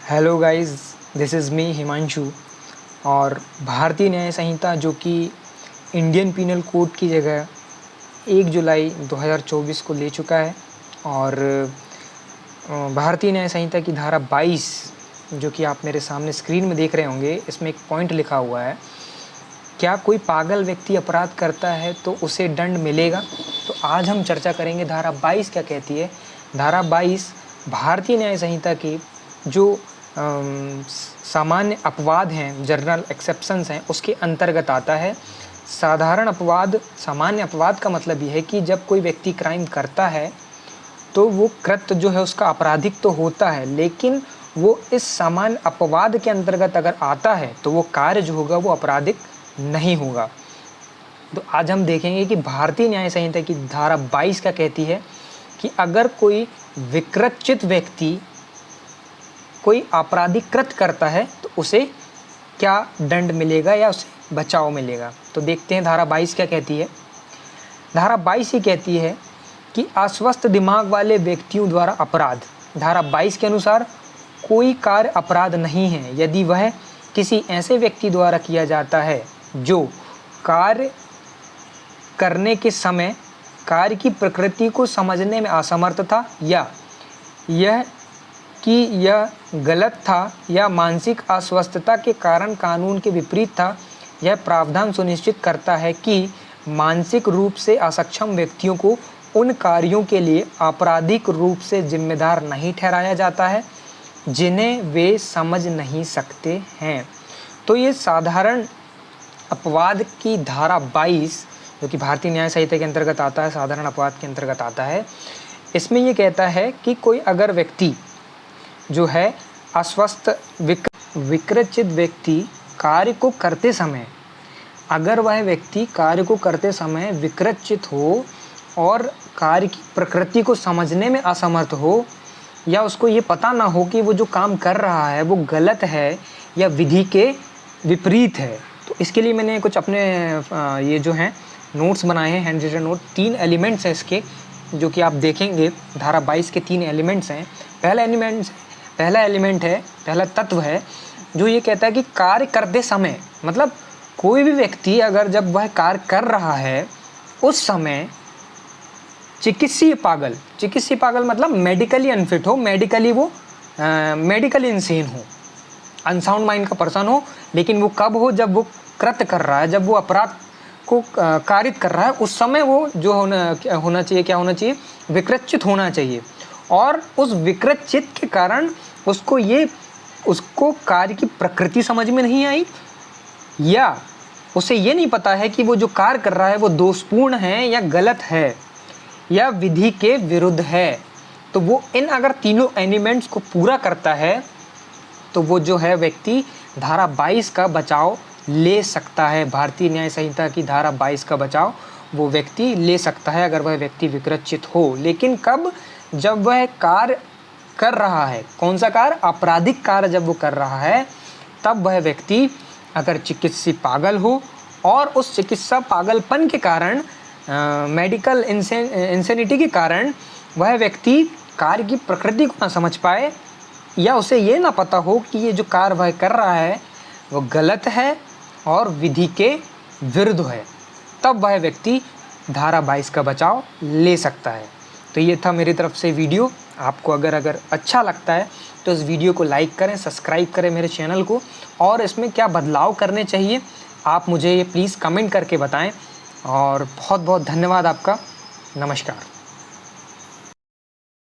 Hello guys, this is me Himanshu. और भारतीय न्याय संहिता जो कि इंडियन पीनल कोड की जगह 1 जुलाई 2024 को ले चुका है। और भारतीय न्याय संहिता की धारा 22 जो कि आप मेरे सामने स्क्रीन में देख रहे होंगे, इसमें एक पॉइंट लिखा हुआ है, क्या कोई पागल व्यक्ति अपराध करता है तो उसे दंड मिलेगा। तो आज हम चर्चा करेंगे धारा 22 क्या कहती है। धारा 22 भारतीय न्याय संहिता की जो सामान्य अपवाद हैं, जनरल एक्सेप्शंस हैं, उसके अंतर्गत आता है। साधारण अपवाद, सामान्य अपवाद का मतलब ये है कि जब कोई व्यक्ति क्राइम करता है तो वो कृत्य जो है उसका आपराधिक तो होता है, लेकिन वो इस सामान्य अपवाद के अंतर्गत अगर आता है तो वो कार्य जो होगा वो आपराधिक नहीं होगा। तो आज हम देखेंगे कि भारतीय न्याय संहिता की धारा 22 क्या कहती है कि अगर कोई विकृतचित व्यक्ति कोई आपराधिक कृत्य करता है तो उसे क्या दंड मिलेगा या उसे बचाव मिलेगा। तो देखते हैं धारा 22 क्या कहती है। धारा 22 ये कहती है कि अस्वस्थ दिमाग वाले व्यक्तियों द्वारा अपराध। धारा 22 के अनुसार कोई कार्य अपराध नहीं है यदि वह किसी ऐसे व्यक्ति द्वारा किया जाता है जो कार्य करने के समय कार्य की प्रकृति को समझने में असमर्थ था, या यह कि यह गलत था, या मानसिक अस्वस्थता के कारण कानून के विपरीत था। यह प्रावधान सुनिश्चित करता है कि मानसिक रूप से असक्षम व्यक्तियों को उन कार्यों के लिए आपराधिक रूप से जिम्मेदार नहीं ठहराया जाता है जिन्हें वे समझ नहीं सकते हैं। तो ये साधारण अपवाद की धारा 22 जो कि भारतीय न्याय संहिता के अंतर्गत आता है, साधारण अपवाद के अंतर्गत आता है, इसमें ये कहता है कि कोई अगर व्यक्ति जो है अस्वस्थ विकृतचित व्यक्ति कार्य को करते समय, अगर वह व्यक्ति कार्य को करते समय विकृतचित हो और कार्य की प्रकृति को समझने में असमर्थ हो, या उसको ये पता ना हो कि वो जो काम कर रहा है वो गलत है या विधि के विपरीत है। तो इसके लिए मैंने कुछ अपने ये जो हैं नोट्स बनाए हैं, हैंड रिटन नोट। 3 एलिमेंट्स हैं इसके, जो कि आप देखेंगे धारा 22 के 3 एलिमेंट्स हैं। पहला एलिमेंट है, पहला तत्व है जो ये कहता है कि कार्य करते समय, मतलब कोई भी व्यक्ति अगर जब वह कार्य कर रहा है उस समय चिकित्सीय पागल मतलब मेडिकली अनफिट हो, मेडिकली वो मेडिकली इनसेन हो, अनसाउंड माइंड का पर्सन हो। लेकिन वो कब हो, जब वो कृत्य कर रहा है, जब वो अपराध को कारित कर रहा है, उस समय वो जो होना चाहिए, क्या होना चाहिए, विकृतचित होना चाहिए। और उस विकृतचित के कारण उसको कार्य की प्रकृति समझ में नहीं आई, या उसे ये नहीं पता है कि वो जो कार्य कर रहा है वो दोषपूर्ण है या गलत है या विधि के विरुद्ध है। तो वो इन अगर तीनों एलिमेंट्स को पूरा करता है तो वो जो है व्यक्ति धारा 22 का बचाव ले सकता है। भारतीय न्याय संहिता की धारा 22 का बचाव वो व्यक्ति ले सकता है अगर वह व्यक्ति विकृतचित हो। लेकिन कब, जब वह कार्य कर रहा है, कौन सा कार्य, आपराधिक कार्य जब वो कर रहा है, तब वह व्यक्ति अगर चिकित्सीय पागल हो और उस चिकित्सा पागलपन के कारण, मेडिकल इंसेनिटी के कारण वह व्यक्ति कार्य की प्रकृति को ना समझ पाए, या उसे ये ना पता हो कि ये जो कार्य वह कर रहा है वो गलत है और विधि के विरुद्ध है, तब वह व्यक्ति धारा 22 का बचाव ले सकता है। तो ये था मेरी तरफ से वीडियो। आपको अगर अच्छा लगता है तो इस वीडियो को लाइक करें, सब्सक्राइब करें मेरे चैनल को, और इसमें क्या बदलाव करने चाहिए आप मुझे ये प्लीज़ कमेंट करके बताएं। और बहुत बहुत धन्यवाद आपका। नमस्कार।